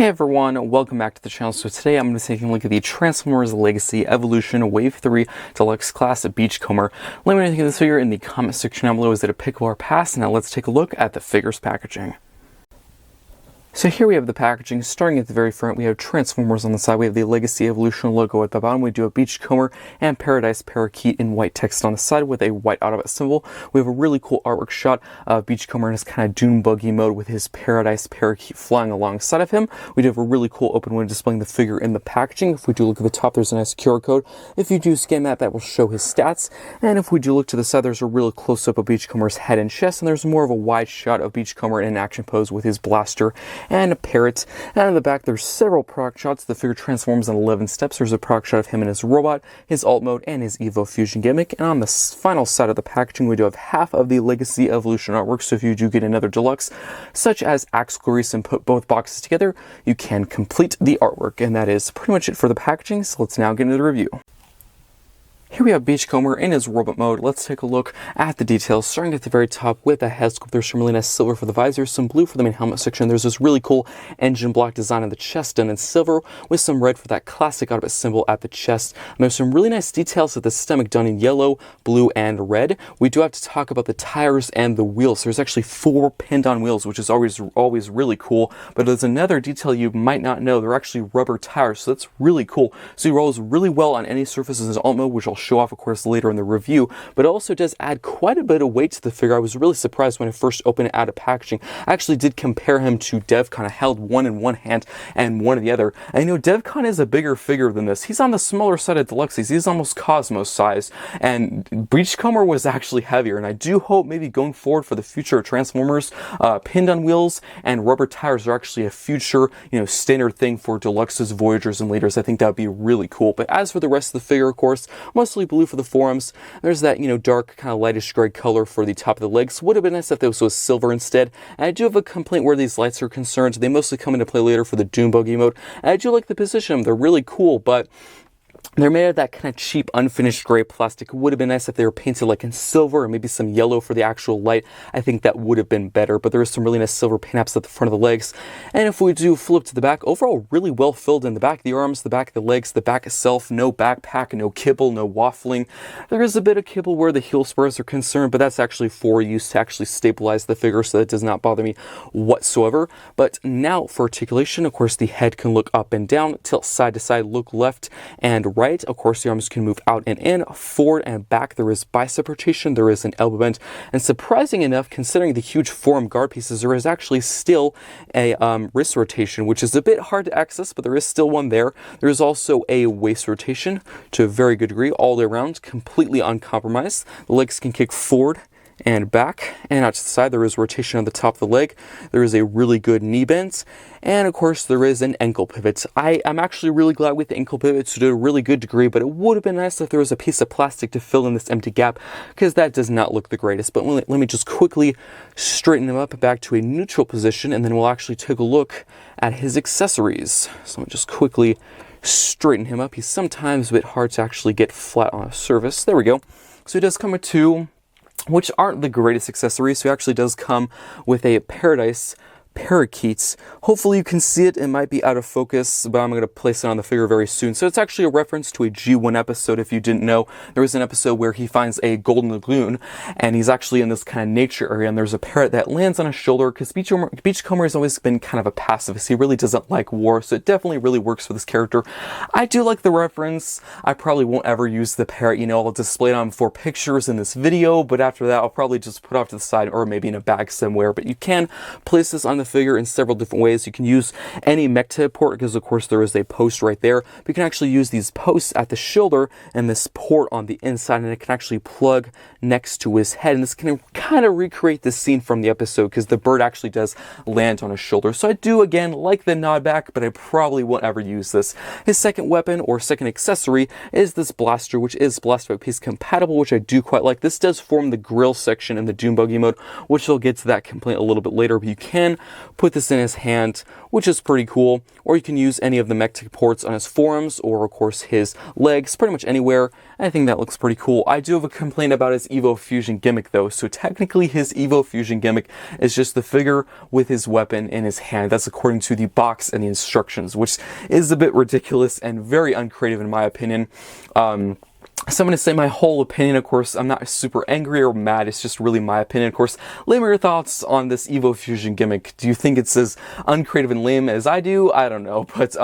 everyone, welcome back to the channel. So today I'm going to be taking a look at the Transformers Legacy Evolution Wave 3 Deluxe Class Beachcomber. Let me know what you think of this figure in the comment section down below. Is it a pick or pass? Now let's take a look at the figure's packaging. So here we have the packaging. Starting at the very front, we have Transformers on the side. We have the Legacy Evolution logo at the bottom. We do a Beachcomber and Paradise Parakeet in white text on the side with a white Autobot symbol. We have a really cool artwork shot of Beachcomber in his kind of dune buggy mode with his Paradise Parakeet flying alongside of him. We do have a really cool open window displaying the figure in the packaging. If we do look at the top, there's a nice QR code. If you do scan that, that will show his stats. And if we do look to the side, there's a really close-up of Beachcomber's head and chest, and there's more of a wide shot of Beachcomber in an action pose with his blaster and a parrot. And in the back, there's several product shots. The figure transforms in 11 steps. There's a product shot of him and his robot, his alt mode, and his Evo Fusion gimmick. And on the final side of the packaging, we do have half of the Legacy Evolution artwork. So if you do get another deluxe, such as Axe Glorious, and put both boxes together, you can complete the artwork. And that is pretty much it for the packaging. So let's now get into the review. Here we have Beachcomber in his robot mode. Let's take a look at the details. Starting at the very top with the head sculpt, there's some really nice silver for the visor, some blue for the main helmet section. There's this really cool engine block design on the chest done in silver with some red for that classic Autobot symbol at the chest. And there's some really nice details at the stomach done in yellow, blue, and red. We do have to talk about the tires and the wheels. There's actually 4 pinned on wheels, which is always really cool. But there's another detail you might not know. They're actually rubber tires, so that's really cool. So he rolls really well on any surfaces in alt mode, which I'll show off, of course, later in the review, but it also does add quite a bit of weight to the figure. I was really surprised when I first opened it out of packaging. I actually did compare him to Devcon. I held one in one hand and one in the other. And you know, Devcon is a bigger figure than this. He's on the smaller side of Deluxe. He's almost Cosmos size, and Beachcomber was actually heavier. And I do hope maybe going forward for the future of Transformers, pinned on wheels and rubber tires are actually a future, standard thing for Deluxes, Voyagers, and Leaders. I think that would be really cool. But as for the rest of the figure, of course, mostly blue for the forearms. There's that, dark, kind of lightish gray color for the top of the legs. Would have been nice if this was silver instead. And I do have a complaint where these lights are concerned. They mostly come into play later for the Dune Buggy mode. And I do like the position. They're really cool, but they're made of that kind of cheap, unfinished gray plastic. It would have been nice if they were painted like in silver or maybe some yellow for the actual light. I think that would have been better, but there is some really nice silver paint apps at the front of the legs. And if we do flip to the back, overall really well filled in the back of the arms, the back of the legs, the back itself, no backpack, no kibble, no waffling. There is a bit of kibble where the heel spurs are concerned, but that's actually for use to actually stabilize the figure, so that does not bother me whatsoever. But now for articulation, of course, the head can look up and down, tilt side to side, look left and right. Of course, the arms can move out and in, forward and back. There is bicep rotation, there is an elbow bend, and surprising enough, considering the huge forearm guard pieces, there is actually still a wrist rotation, which is a bit hard to access, but there is still one there. There is also a waist rotation to a very good degree, all the way around, completely uncompromised. The legs can kick forward and back, and out to the side. There is rotation on the top of the leg. There is a really good knee bend, and of course there is an ankle pivot. I'm actually really glad with the ankle pivot to a really good degree, but it would have been nice if there was a piece of plastic to fill in this empty gap, because that does not look the greatest. But let me just quickly straighten him up back to a neutral position, and then we'll actually take a look at his accessories. So let me just quickly straighten him up. He's sometimes a bit hard to actually get flat on a surface. There we go. So he does come with 2, which aren't the greatest accessories. So it actually does come with a Paradise Parakeets. Hopefully you can see it. It might be out of focus, but I'm going to place it on the figure very soon. So it's actually a reference to a G1 episode. If you didn't know, there was an episode where he finds a golden lagoon, and he's actually in this kind of nature area, and there's a parrot that lands on his shoulder, because Beachcomber has always been kind of a pacifist. He really doesn't like war, so it definitely really works for this character. I do like the reference. I probably won't ever use the parrot. I'll display it on 4 pictures in this video, but after that I'll probably just put it off to the side or maybe in a bag somewhere. But you can place this on the figure in several different ways. You can use any mech port, because of course there is a post right there. But you can actually use these posts at the shoulder and this port on the inside, and it can actually plug next to his head, and this can kind of recreate the scene from the episode, because the bird actually does land on his shoulder. So I do again like the nod back, but I probably won't ever use this. His second weapon or second accessory is this blaster, which is Blast Piece compatible, which I do quite like. This does form the grill section in the Dune Buggy mode, which we'll get to that complaint a little bit later, but you can put this in his hand, which is pretty cool. Or you can use any of the mech ports on his forearms, or of course his legs, pretty much anywhere. I think that looks pretty cool. I do have a complaint about his Evo Fusion gimmick though. So technically his Evo Fusion gimmick is just the figure with his weapon in his hand. That's according to the box and the instructions, which is a bit ridiculous and very uncreative in my opinion. So I'm going to say my whole opinion. Of course, I'm not super angry or mad, it's just really my opinion. Of course, let me know your thoughts on this Evo Fusion gimmick. Do you think it's as uncreative and lame as I do? I don't know, but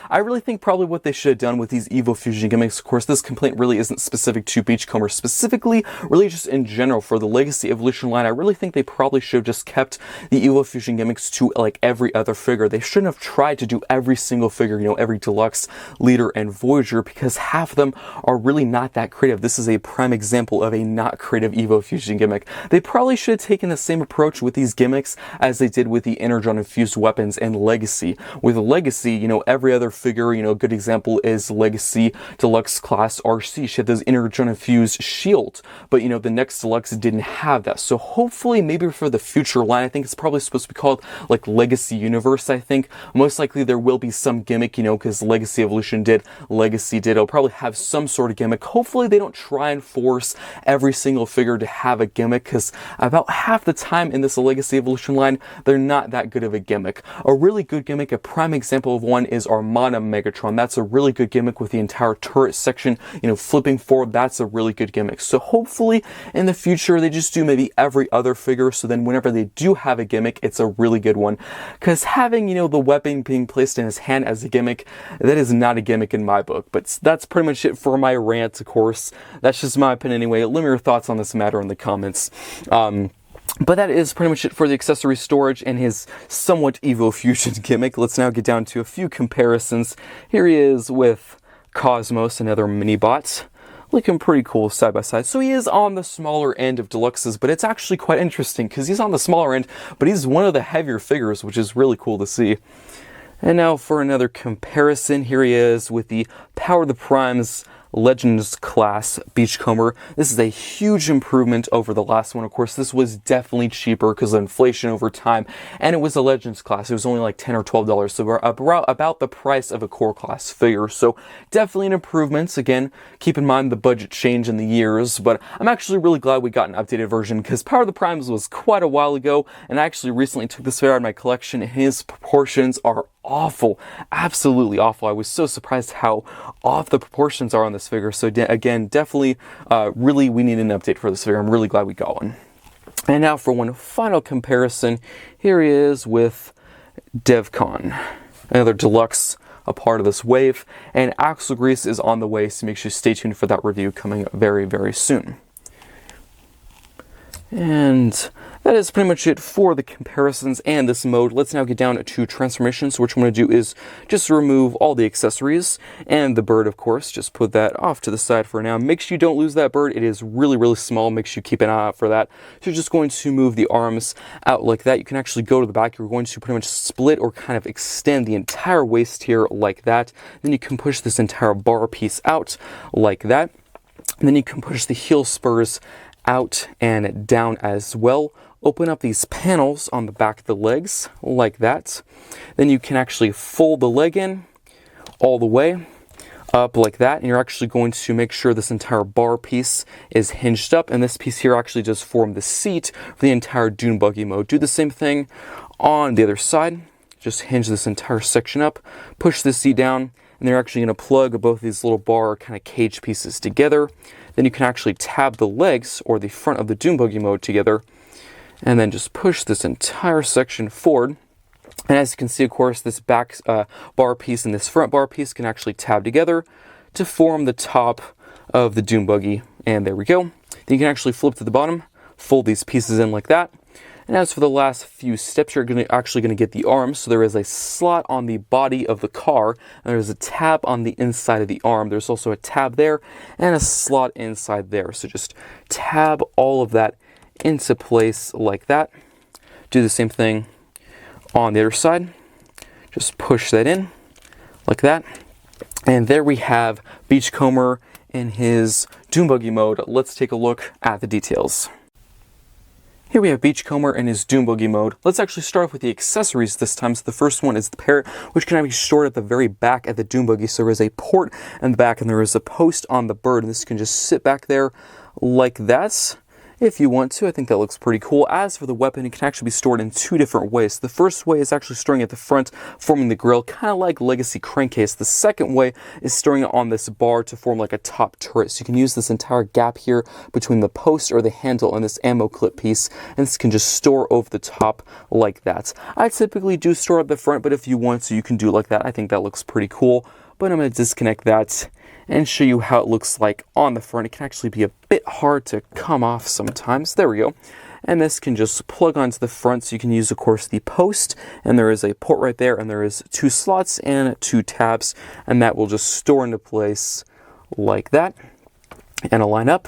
I really think probably what they should have done with these Evo Fusion gimmicks, of course, this complaint really isn't specific to Beachcomber specifically, really just in general for the Legacy Evolution line. I really think they probably should have just kept the Evo Fusion gimmicks to like every other figure. They shouldn't have tried to do every single figure, you know, every Deluxe, Leader, and Voyager, because half of them are really not that creative. This is a prime example of a not creative Evo Fusion gimmick. They probably should have taken the same approach with these gimmicks as they did with the Energon infused weapons and Legacy. With Legacy, you know, every other figure, you know, a good example is Legacy Deluxe Class RC. She had those Energon infused shield, but you know, the next Deluxe didn't have that. So hopefully, maybe for the future line, I think it's probably supposed to be called like Legacy Universe. I think most likely there will be some gimmick, you know, because Legacy Evolution did, Legacy did. It'll probably have some sort of gimmick. Hopefully they don't try and force every single figure to have a gimmick, because about half the time in this Legacy Evolution line, they're not that good of a gimmick. A really good gimmick, a prime example of one, is Armada Megatron. That's a really good gimmick with the entire turret section, you know, flipping forward. That's a really good gimmick. So hopefully in the future they just do maybe every other figure, so then whenever they do have a gimmick, it's a really good one. Because having, you know, the weapon being placed in his hand as a gimmick, that is not a gimmick in my book. But that's pretty much it for my rant, of course. That's just my opinion anyway. Let me know your thoughts on this matter in the comments. But that is pretty much it for the accessory storage and his somewhat Evo Fusion gimmick. Let's now get down to a few comparisons. Here he is with Cosmos, another mini bot. Looking pretty cool side by side. So he is on the smaller end of Deluxes, but it's actually quite interesting because he's on the smaller end, but he's one of the heavier figures, which is really cool to see. And now for another comparison, here he is with the Power of the Primes Legends class Beachcomber. This is a huge improvement over the last one. Of course, this was definitely cheaper because of inflation over time, and it was a Legends class. It was only like $10 or $12, so we're about the price of a core class figure. So definitely an improvement. Again, keep in mind the budget change in the years, but I'm actually really glad we got an updated version because Power of the Primes was quite a while ago, and I actually recently took this figure out of my collection, and his proportions are awful, absolutely awful. I was so surprised how off the proportions are on this figure. So again, definitely, really, we need an update for this figure. I'm really glad we got one. And now for one final comparison, here he is with DevCon, another Deluxe, a part of this wave, and Axle Grease is on the way, so make sure you stay tuned for that review coming very, very soon. And that is pretty much it for the comparisons and this mode. Let's now get down to transformations. So what I'm going to do is just remove all the accessories and the bird, of course. Just put that off to the side for now. Make sure you don't lose that bird. It is really, really small. Make sure you keep an eye out for that. So you're just going to move the arms out like that. You can actually go to the back. You're going to pretty much split or kind of extend the entire waist here like that. Then you can push this entire bar piece out like that. And then you can push the heel spurs out and down as well. Open up these panels on the back of the legs like that. Then you can actually fold the leg in all the way up like that, and you're actually going to make sure this entire bar piece is hinged up, and this piece here actually does form the seat for the entire dune buggy mode. Do the same thing on the other side. Just hinge this entire section up, push the seat down, and they're actually going to plug both these little bar kind of cage pieces together. Then you can actually tab the legs or the front of the dune buggy mode together, and then just push this entire section forward. And as you can see, of course, this back bar piece and this front bar piece can actually tab together to form the top of the dune buggy. And there we go. Then you can actually flip to the bottom, fold these pieces in like that. And as for the last few steps, you're actually going to get the arms. So there is a slot on the body of the car, and there's a tab on the inside of the arm. There's also a tab there and a slot inside there. So just tab all of that into place like that. Do the same thing on the other side. Just push that in like that. And there we have Beachcomber in his dune buggy mode. Let's take a look at the details. Here we have Beachcomber in his Doom Boogie mode. Let's actually start off with the accessories this time. So the first one is the parrot, which can be stored at the very back at the Doom Boogie. So there is a port in the back and there is a post on the bird. And this can just sit back there like that if you want to. I think that looks pretty cool. As for the weapon, it can actually be stored in two different ways. The first way is actually storing it at the front, forming the grill, kind of like Legacy crankcase. The second way is storing it on this bar to form like a top turret. So you can use this entire gap here between the post or the handle and this ammo clip piece, and this can just store over the top like that. I typically do store at the front, but if you want to, you can do it like that. I think that looks pretty cool. But I'm going to disconnect that and show you how it looks like on the front. It can actually be a bit hard to come off sometimes. There we go. And this can just plug onto the front, so you can use, of course, the post, and there is a port right there, and there is 2 slots and 2 tabs, and that will just store into place like that, and align up.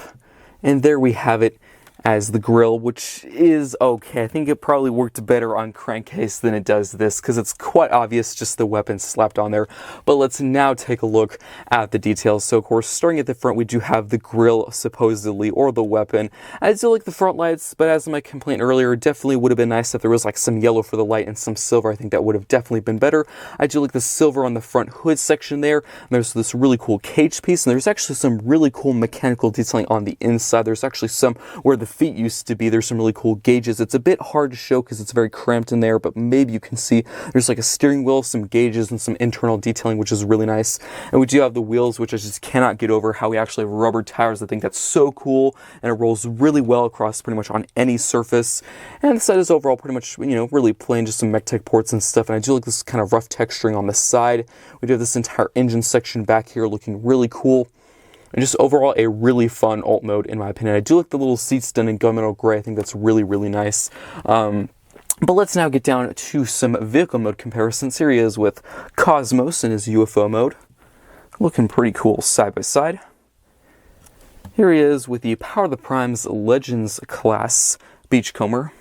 And there we have it as the grill, which is okay. I think it probably worked better on crankcase than it does this, because it's quite obvious just the weapon slapped on there. But let's now take a look at the details. So of course, starting at the front, we do have the grill supposedly, or the weapon. I do like the front lights, but as my complaint earlier, it definitely would have been nice if there was like some yellow for the light and some silver. I think that would have definitely been better. I do like the silver on the front hood section there. And there's this really cool cage piece, and there's actually some really cool mechanical detailing on the inside. There's actually some where the feet used to be. There's some really cool gauges. It's a bit hard to show because it's very cramped in there, but maybe you can see there's like a steering wheel, some gauges, and some internal detailing, which is really nice. And we do have the wheels, which I just cannot get over how we actually have rubber tires. I think that's so cool, and it rolls really well across pretty much on any surface. And the side is overall pretty much, really plain, just some MechTech ports and stuff. And I do like this kind of rough texturing on the side. We do have this entire engine section back here looking really cool. And just overall a really fun alt mode in my opinion. I do like the little seats done in gunmetal gray. I think that's really, really nice. But let's now get down to some vehicle mode comparisons. Here he is with Cosmos in his UFO mode. Looking pretty cool side by side. Here he is with the Power of the Primes Legends class Beachcomber.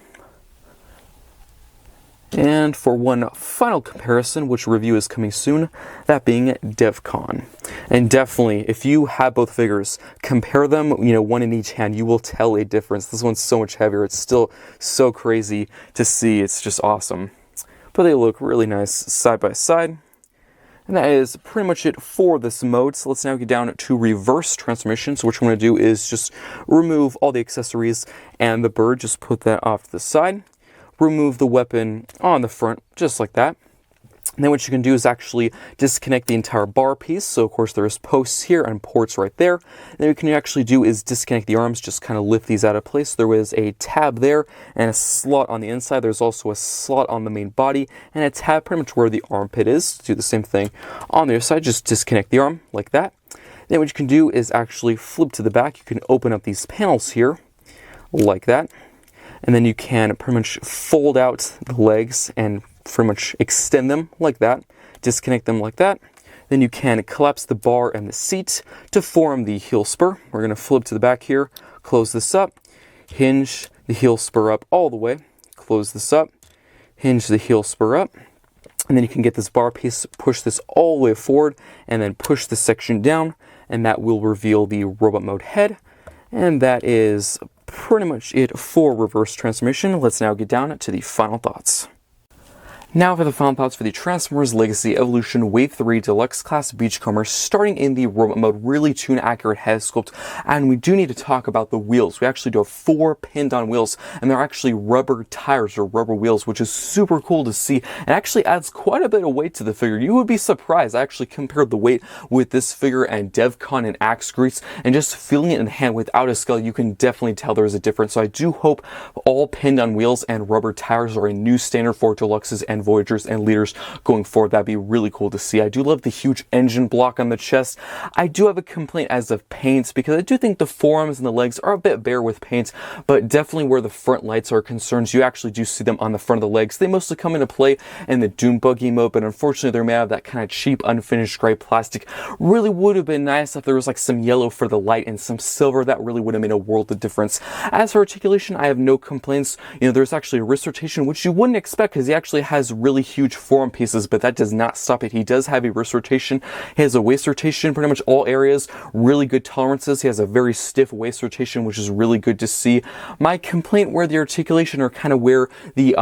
And for one final comparison, which review is coming soon, that being DevCon. And definitely, if you have both figures, compare them, one in each hand, you will tell a difference. This one's so much heavier. It's still so crazy to see. It's just awesome. But they look really nice side by side. And that is pretty much it for this mode. So let's now get down to reverse transmission. So what we're going to do is just remove all the accessories and the bird. Just put that off to the side. Remove the weapon on the front, just like that. And then what you can do is actually disconnect the entire bar piece. So of course there's posts here and ports right there. And then what you can actually do is disconnect the arms, just kind of lift these out of place. There is a tab there and a slot on the inside. There's also a slot on the main body and a tab pretty much where the armpit is. Do the same thing on the other side, just disconnect the arm like that. Then what you can do is actually flip to the back. You can open up these panels here like that. And then you can pretty much fold out the legs and pretty much extend them like that, disconnect them like that. Then you can collapse the bar and the seat to form the heel spur. We're going to flip to the back here, close this up, hinge the heel spur up all the way, close this up, hinge the heel spur up, and then you can get this bar piece, push this all the way forward, and then push this section down, and that will reveal the robot mode head. And that is pretty much it for reverse transmission. Let's now get down to the final thoughts. Now for the final thoughts for the Transformers Legacy Evolution Wave 3 Deluxe Class Beachcomber, starting in the robot mode, really tune accurate head sculpt, and we do need to talk about the wheels. We actually do have 4 pinned on wheels, and they're actually rubber tires or rubber wheels, which is super cool to see, and actually adds quite a bit of weight to the figure. You would be surprised. I actually compared the weight with this figure and DevCon and Axe Grease, and just feeling it in the hand without a scale, you can definitely tell there's a difference. So I do hope all pinned on wheels and rubber tires are a new standard for Deluxes and Voyagers and Leaders going forward. That'd be really cool to see. I do love the huge engine block on the chest. I do have a complaint as of paint, because I do think the forearms and the legs are a bit bare with paint, but definitely where the front lights are concerned, you actually do see them on the front of the legs. They mostly come into play in the Doom Buggy mode, but unfortunately they're made out of that kind of cheap unfinished gray plastic. Really would have been nice if there was like some yellow for the light and some silver. That really would have made a world of difference. As for articulation, I have no complaints. There's actually a wrist rotation, which you wouldn't expect because he actually has has really huge forearm pieces, but that does not stop it. He does have a wrist rotation. He has a waist rotation, pretty much all areas, really good tolerances. He has a very stiff waist rotation, which is really good to see. My complaint where the articulation, or kind of where the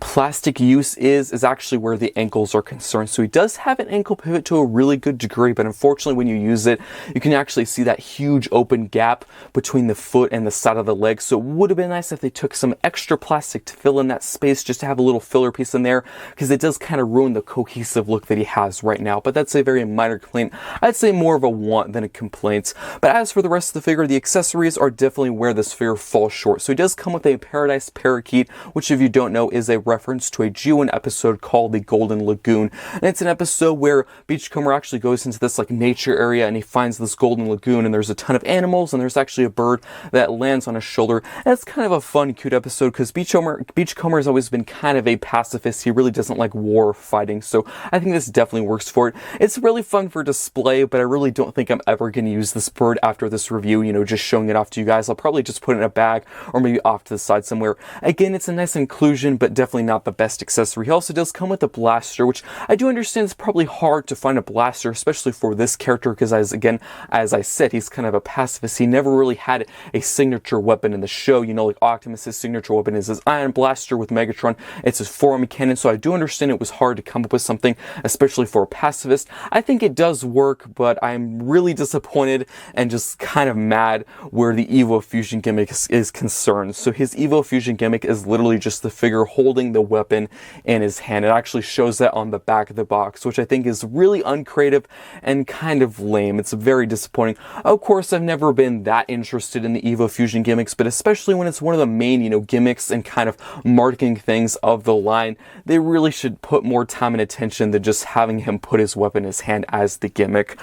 plastic use is actually where the ankles are concerned. So he does have an ankle pivot to a really good degree, but unfortunately when you use it, you can actually see that huge open gap between the foot and the side of the leg. So it would have been nice if they took some extra plastic to fill in that space, just to have a little filler piece in there, because it does kind of ruin the cohesive look that he has right now. But that's a very minor complaint. I'd say more of a want than a complaint. But as for the rest of the figure, the accessories are definitely where this figure falls short. So he does come with a Paradise Parakeet, which if you don't know is a reference to a G1 episode called The Golden Lagoon. And it's an episode where Beachcomber actually goes into this like nature area and he finds this golden lagoon, and there's a ton of animals, and there's actually a bird that lands on his shoulder. And it's kind of a fun, cute episode because Beachcomber has always been kind of a pacifist. He really doesn't like war or fighting, so I think this definitely works for it. It's really fun for display, but I really don't think I'm ever going to use this bird after this review, you know, just showing it off to you guys. I'll probably just put it in a bag or maybe off to the side somewhere. Again, it's a nice inclusion, but definitely not the best accessory. He also does come with a blaster, which I do understand it's probably hard to find a blaster, especially for this character, because as I said, he's kind of a pacifist. He never really had a signature weapon in the show. You know, like Optimus's signature weapon is his ion blaster with Megatron. It's his forearm cannon, so I do understand it was hard to come up with something, especially for a pacifist. I think it does work, but I'm really disappointed and just kind of mad where the Evo Fusion gimmick is concerned. So his Evo Fusion gimmick is literally just the figure holding the weapon in his hand. It actually shows that on the back of the box, which I think is really uncreative and kind of lame. It's very disappointing. Of course, I've never been that interested in the Evo Fusion gimmicks, but especially when it's one of the main, you know, gimmicks and kind of marketing things of the line, they really should put more time and attention than just having him put his weapon in his hand as the gimmick.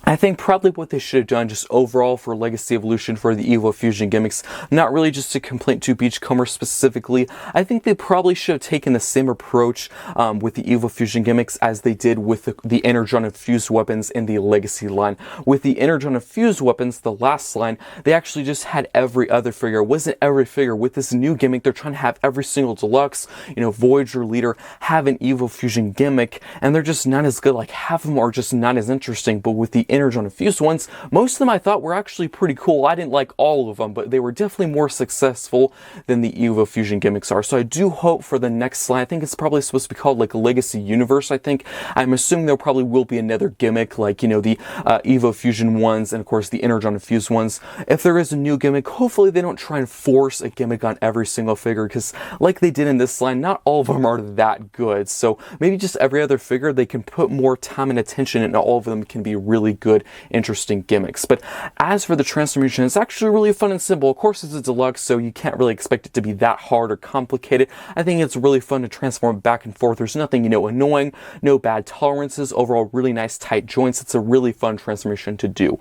I think probably what they should have done just overall for Legacy Evolution for the Evo Fusion gimmicks, not really just a complaint to Beachcomber specifically, I think they probably should have taken the same approach with the Evo Fusion gimmicks as they did with the Energon Infused weapons in the Legacy line. With the Energon Infused weapons, the last line, they actually just had every other figure. It wasn't every figure. With this new gimmick, they're trying to have every single Deluxe, you know, Voyager leader have an Evo Fusion gimmick, and they're just not as good. Like half of them are just not as interesting, but with the Energon Infused ones, most of them I thought were actually pretty cool. I didn't like all of them, but they were definitely more successful than the Evo Fusion gimmicks are. So I do hope for the next line, I think it's probably supposed to be called like Legacy Universe, I think. I'm assuming there probably will be another gimmick like, you know, the Evo Fusion ones and of course the Energon Infused ones. If there is a new gimmick, hopefully they don't try and force a gimmick on every single figure, because like they did in this line, not all of them are that good. So maybe just every other figure, they can put more time and attention and all of them can be really good, interesting gimmicks. But as for the transformation, it's actually really fun and simple. Of course, it's a deluxe, so you can't really expect it to be that hard or complicated. I think it's really fun to transform back and forth. There's nothing, you know, annoying, no bad tolerances, overall really nice tight joints. It's a really fun transformation to do.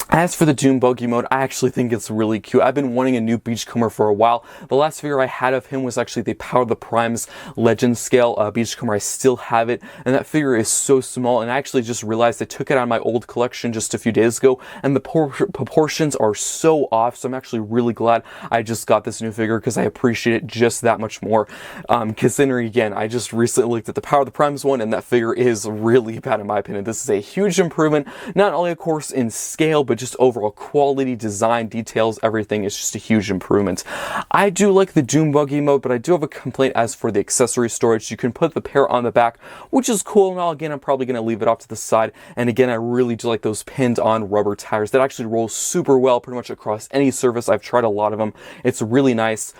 As for the Doom Buggy mode, I actually think it's really cute. I've been wanting a new Beachcomber for a while. The last figure I had of him was actually the Power of the Primes Legend Scale Beachcomber. I still have it, and that figure is so small, and I actually just realized I took it out of my old collection just a few days ago, and the proportions are so off, so I'm actually really glad I just got this new figure because I appreciate it just that much more. Considering, again, I just recently looked at the Power of the Primes one, and that figure is really bad in my opinion. This is a huge improvement, not only of course in scale, but just overall quality, design, details, everything is just a huge improvement. I do like the Doom Buggy mode, but I do have a complaint as for the accessory storage. You can put the pair on the back, which is cool and all. Again, I'm probably going to leave it off to the side. And again, I really do like those pinned on rubber tires that actually roll super well pretty much across any surface. I've tried a lot of them. It's really nice.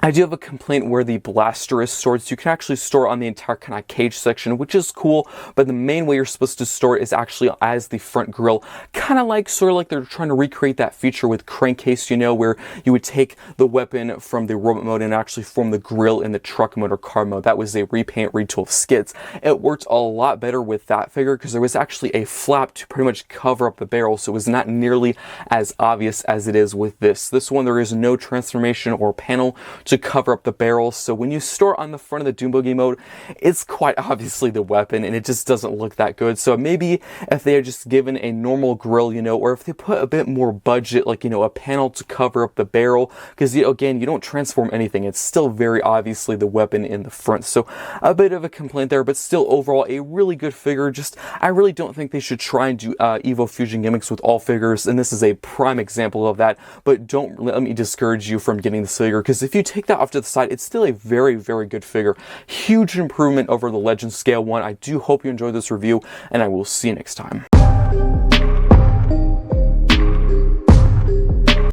I do have a complaint where the blaster is stored, so you can actually store it on the entire kind of cage section, which is cool, but the main way you're supposed to store it is actually as the front grille, kind of like, sort of like they're trying to recreate that feature with Crankcase, you know, where you would take the weapon from the robot mode and actually form the grille in the truck mode or car mode. That was a repaint retool of Skids. It worked a lot better with that figure because there was actually a flap to pretty much cover up the barrel, so it was not nearly as obvious as it is with this. This one, there is no transformation or panel to cover up the barrel. So when you store on the front of the Doom Buggy mode, it's quite obviously the weapon, and it just doesn't look that good. So maybe if they are just given a normal grill, or if they put a bit more budget, like, a panel to cover up the barrel, because again, you don't transform anything. It's still very obviously the weapon in the front. So a bit of a complaint there, but still overall a really good figure. Just, I really don't think they should try and do Evo Fusion gimmicks with all figures, and this is a prime example of that. But don't let me discourage you from getting this figure, because if you take that off to the side, it's still a very, very good figure. Huge improvement over the Legend Scale 1. I do hope you enjoyed this review, and I will see you next time.